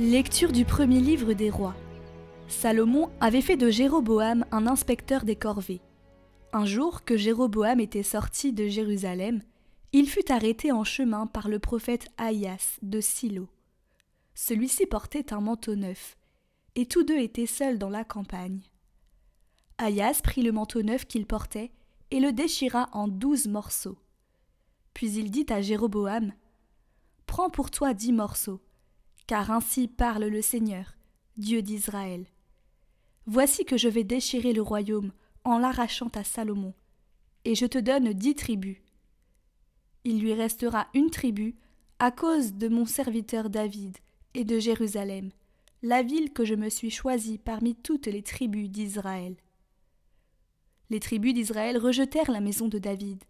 Lecture du premier livre des rois. Salomon avait fait de Jéroboam un inspecteur des corvées. Un jour que Jéroboam était sorti de Jérusalem, il fut arrêté en chemin par le prophète Ahias de Silo. Celui-ci portait un manteau neuf, et tous deux étaient seuls dans la campagne. Ahias prit le manteau neuf qu'il portait et le déchira en 12 morceaux. Puis il dit à Jéroboam : « Prends pour toi 10 morceaux, car ainsi parle le Seigneur, Dieu d'Israël. Voici que je vais déchirer le royaume en l'arrachant à Salomon, et je te donne 10 tribus. Il lui restera une tribu à cause de mon serviteur David et de Jérusalem, la ville que je me suis choisie parmi toutes les tribus d'Israël. » Les tribus d'Israël rejetèrent la maison de David,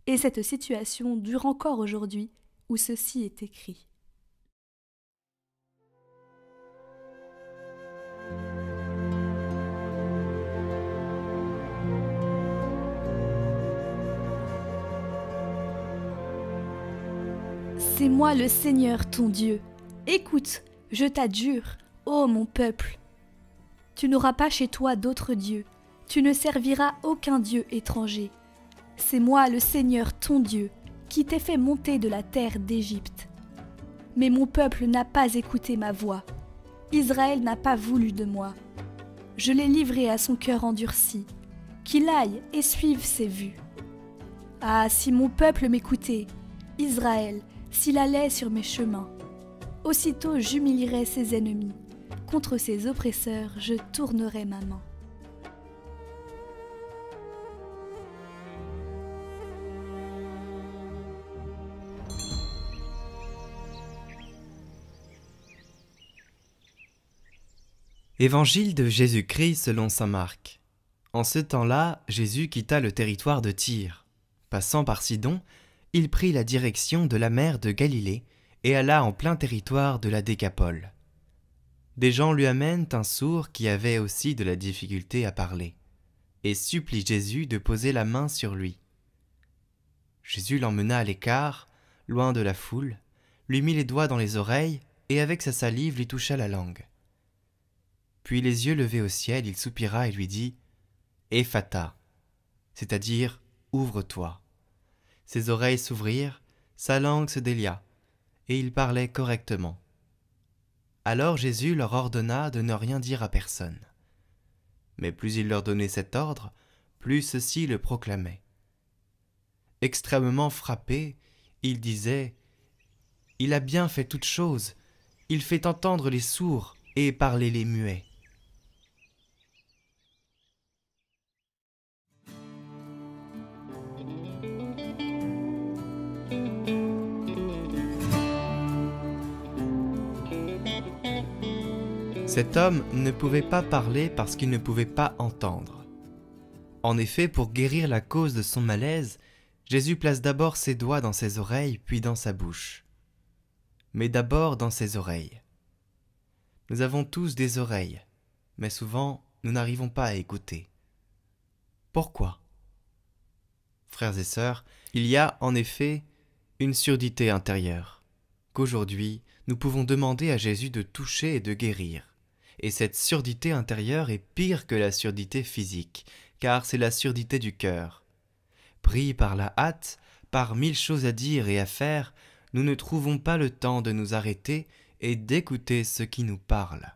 et cette situation dure encore aujourd'hui où ceci est écrit. C'est moi le Seigneur ton Dieu. Écoute, je t'adjure, ô mon peuple. Tu n'auras pas chez toi d'autres dieux, tu ne serviras aucun dieu étranger. C'est moi le Seigneur ton Dieu, qui t'ai fait monter de la terre d'Égypte. Mais mon peuple n'a pas écouté ma voix. Israël n'a pas voulu de moi. Je l'ai livré à son cœur endurci, qu'il aille et suive ses vues. Ah, si mon peuple m'écoutait, Israël, s'il allait sur mes chemins, aussitôt j'humilierais ses ennemis, contre ses oppresseurs je tournerais ma main. Évangile de Jésus-Christ selon saint Marc. En ce temps-là, Jésus quitta le territoire de Tyr. Passant par Sidon, il prit la direction de la mer de Galilée et alla en plein territoire de la Décapole. Des gens lui amènent un sourd qui avait aussi de la difficulté à parler, et supplient Jésus de poser la main sur lui. Jésus l'emmena à l'écart, loin de la foule, lui mit les doigts dans les oreilles et avec sa salive lui toucha la langue. Puis les yeux levés au ciel, il soupira et lui dit « Ephata », c'est-à-dire « Ouvre-toi ». Ses oreilles s'ouvrirent, sa langue se délia, et il parlait correctement. Alors Jésus leur ordonna de ne rien dire à personne. Mais plus il leur donnait cet ordre, plus ceux-ci le proclamaient. Extrêmement frappé, il disait « Il a bien fait toutes choses, il fait entendre les sourds et parler les muets. » Cet homme ne pouvait pas parler parce qu'il ne pouvait pas entendre. En effet, pour guérir la cause de son malaise, Jésus place d'abord ses doigts dans ses oreilles, puis dans sa bouche. Mais d'abord dans ses oreilles. Nous avons tous des oreilles, mais souvent nous n'arrivons pas à écouter. Pourquoi ? Frères et sœurs, il y a en effet une surdité intérieure, qu'aujourd'hui nous pouvons demander à Jésus de toucher et de guérir. Et cette surdité intérieure est pire que la surdité physique, car c'est la surdité du cœur. Pris par la hâte, par 1000 choses à dire et à faire, nous ne trouvons pas le temps de nous arrêter et d'écouter ce qui nous parle.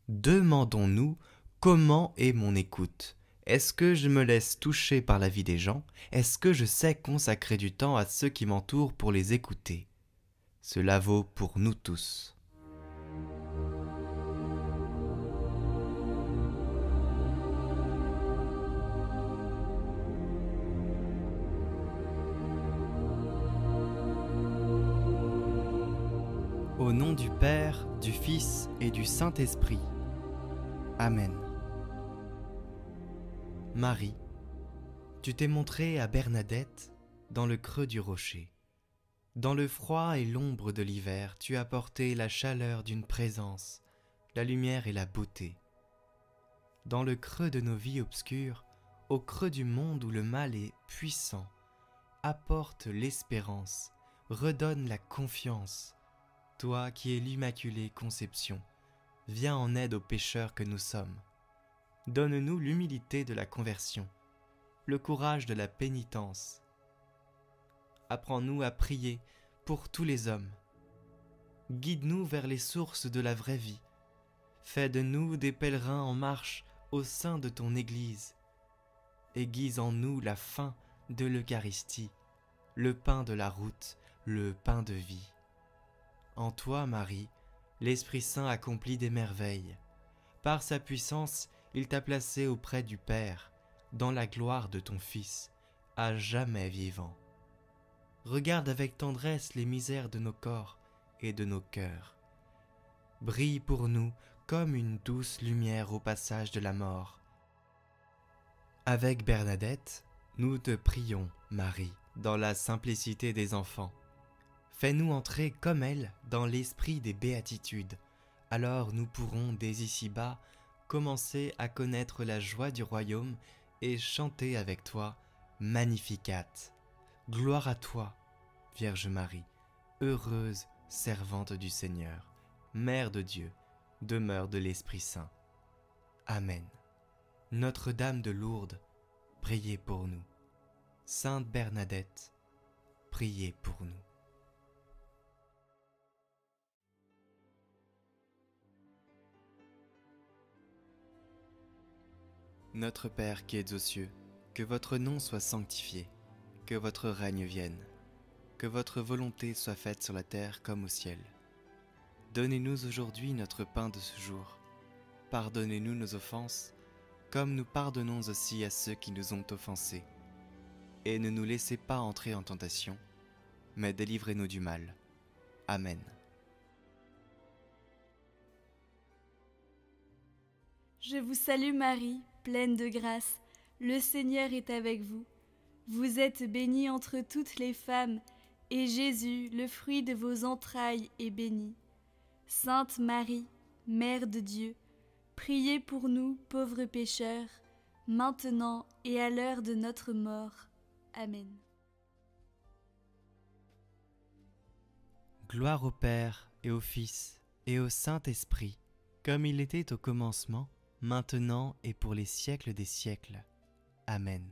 Demandons-nous comment est mon écoute. Est-ce que je me laisse toucher par la vie des gens ? Est-ce que je sais consacrer du temps à ceux qui m'entourent pour les écouter ? Cela vaut pour nous tous. Au nom du Père, du Fils et du Saint-Esprit. Amen. Marie, tu t'es montrée à Bernadette dans le creux du rocher. Dans le froid et l'ombre de l'hiver, tu as apporté la chaleur d'une présence, la lumière et la beauté. Dans le creux de nos vies obscures, au creux du monde où le mal est puissant, apporte l'espérance, redonne la confiance, Toi qui es l'Immaculée Conception, viens en aide aux pécheurs que nous sommes. Donne-nous l'humilité de la conversion, le courage de la pénitence. Apprends-nous à prier pour tous les hommes. Guide-nous vers les sources de la vraie vie. Fais de nous des pèlerins en marche au sein de ton Église. Aiguise en nous la faim de l'Eucharistie, le pain de la route, le pain de vie. En toi, Marie, l'Esprit Saint accomplit des merveilles. Par sa puissance, il t'a placé auprès du Père, dans la gloire de ton Fils, à jamais vivant. Regarde avec tendresse les misères de nos corps et de nos cœurs. Brille pour nous comme une douce lumière au passage de la mort. Avec Bernadette, nous te prions, Marie, dans la simplicité des enfants. Fais-nous entrer comme elle dans l'esprit des béatitudes. Alors nous pourrons, dès ici-bas, commencer à connaître la joie du royaume et chanter avec toi Magnificat. Gloire à toi, Vierge Marie, heureuse servante du Seigneur, Mère de Dieu, demeure de l'Esprit Saint. Amen. Notre-Dame de Lourdes, priez pour nous. Sainte Bernadette, priez pour nous. Notre Père qui êtes aux cieux, que votre nom soit sanctifié, que votre règne vienne, que votre volonté soit faite sur la terre comme au ciel. Donnez-nous aujourd'hui notre pain de ce jour. Pardonnez-nous nos offenses, comme nous pardonnons aussi à ceux qui nous ont offensés. Et ne nous laissez pas entrer en tentation, mais délivrez-nous du mal. Amen. Je vous salue Marie, pleine de grâce, le Seigneur est avec vous. Vous êtes bénie entre toutes les femmes, et Jésus, le fruit de vos entrailles, est béni. Sainte Marie, Mère de Dieu, priez pour nous pauvres pécheurs, maintenant et à l'heure de notre mort. Amen. Gloire au Père et au Fils et au Saint-Esprit, comme il était au commencement, maintenant et pour les siècles des siècles. Amen.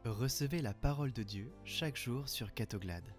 Recevez la parole de Dieu chaque jour sur Catoglade.